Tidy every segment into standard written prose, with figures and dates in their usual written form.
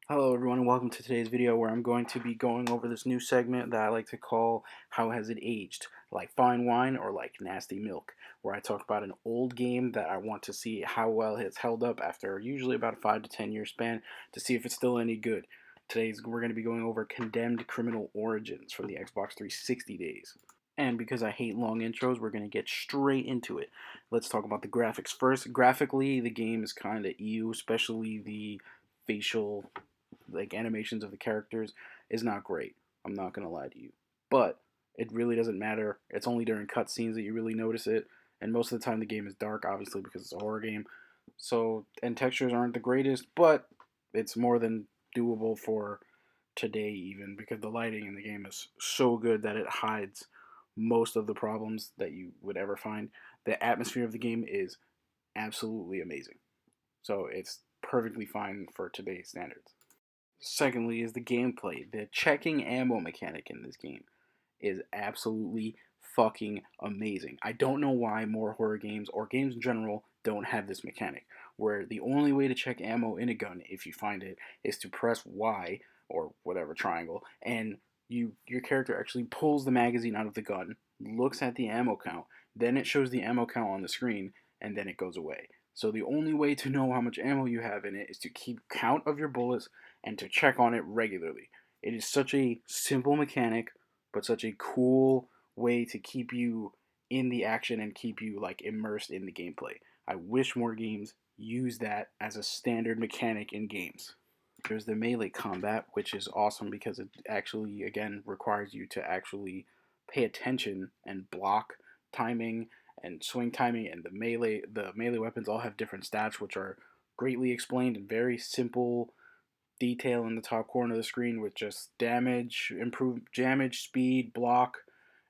Hello everyone and welcome to today's video where I'm going to be going over this new segment that I like to call How Has It Aged? Like fine wine or like nasty milk, where I talk about an old game that I want to see how well it's held up after usually about a 5 to 10 year span to see if it's still any good. We're going to be going over Condemned Criminal Origins from the Xbox 360 days. And because I hate long intros, we're going to get straight into it. Let's talk about the graphics first. Graphically, the game is kind of ew, especially the facial animations of the characters is not great. I'm not gonna lie to you, but it really doesn't matter. It's only during cutscenes that you really notice it, and most of the time the game is dark, obviously because it's a horror game. So and textures aren't the greatest, but it's more than doable for today even because the lighting in the game is so good that it hides most of the problems that you would ever find. The atmosphere of the game is absolutely amazing. So it's perfectly fine for today's standards. Secondly, is the gameplay. The checking ammo mechanic in this game is absolutely fucking amazing. I don't know why more horror games or games in general don't have this mechanic, where the only way to check ammo in a gun, if you find it, is to press Y or whatever triangle, and your character actually pulls the magazine out of the gun, looks at the ammo count, then it shows the ammo count on the screen, and then it goes away. So the only way to know how much ammo you have in it is to keep count of your bullets and to check on it regularly. It is such a simple mechanic, but such a cool way to keep you in the action and keep you like immersed in the gameplay. I wish more games use that as a standard mechanic in games. There's the melee combat, which is awesome because it actually again requires you to actually pay attention and block timing and swing timing, and the melee weapons all have different stats which are greatly explained in very simple detail in the top corner of the screen with just damage, improve damage, speed, block,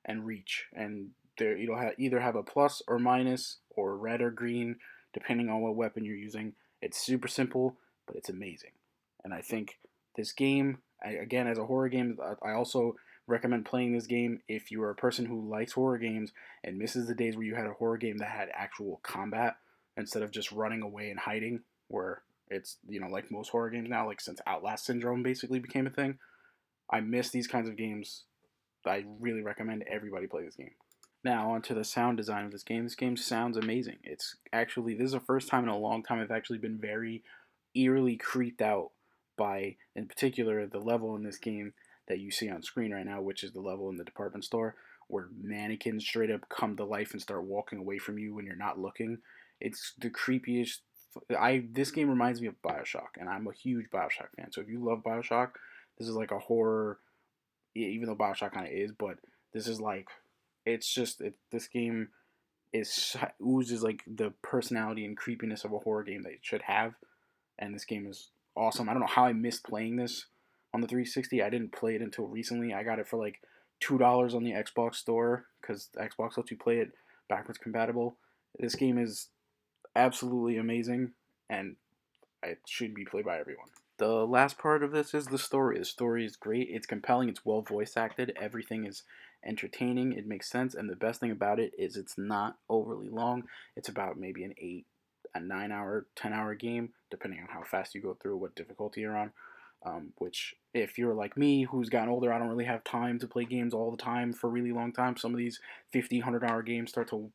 and reach. And there you'll either have a plus or minus or red or green depending on what weapon you're using. It's super simple, but it's amazing. And I think this game, again, as a horror game, I also recommend playing this game if you are a person who likes horror games and misses the days where you had a horror game that had actual combat instead of just running away and hiding, where it's, like most horror games now, like since Outlast Syndrome basically became a thing. I miss these kinds of games. I really recommend everybody play this game. Now, onto the sound design of this game. This game sounds amazing. This is the first time in a long time I've actually been very eerily creeped out by, in particular, the level in this game that you see on screen right now, which is the level in the department store where mannequins straight up come to life and start walking away from you when you're not looking. It's the creepiest. This game reminds me of BioShock, and I'm a huge BioShock fan. So if you love BioShock, this is like a horror, even though BioShock kind of is, but this is like, this game oozes like the personality and creepiness of a horror game that it should have, and this game is awesome. I don't know how I missed playing this on the 360. I didn't play it until recently. I got it for like $2 on the Xbox store because Xbox lets you play it backwards compatible. This game is absolutely amazing, and it should be played by everyone. The last part of this is the story. The story is great. It's compelling. It's well voice acted. Everything is entertaining. It makes sense. And the best thing about it is it's not overly long. It's about maybe a 9 hour, 10 hour game, depending on how fast you go through, what difficulty you're on. Which, if you're like me, who's gotten older, I don't really have time to play games all the time for a really long time. Some of these 50, 100 hour games start to,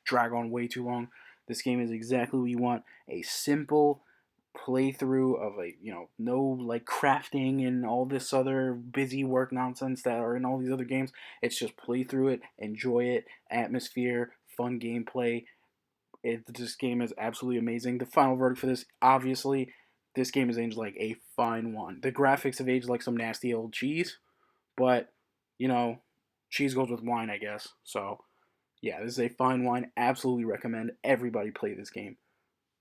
drag on way too long. This game is exactly what you want. A simple playthrough of no like crafting and all this other busy work nonsense that are in all these other games. It's just play through it, enjoy it, atmosphere, fun gameplay. This game is absolutely amazing. The final verdict for this, obviously, this game is aged like a fine wine. The graphics have aged like some nasty old cheese, but you know, cheese goes with wine, I guess. So yeah, this is a fine wine. Absolutely recommend everybody play this game.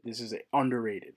This is underrated.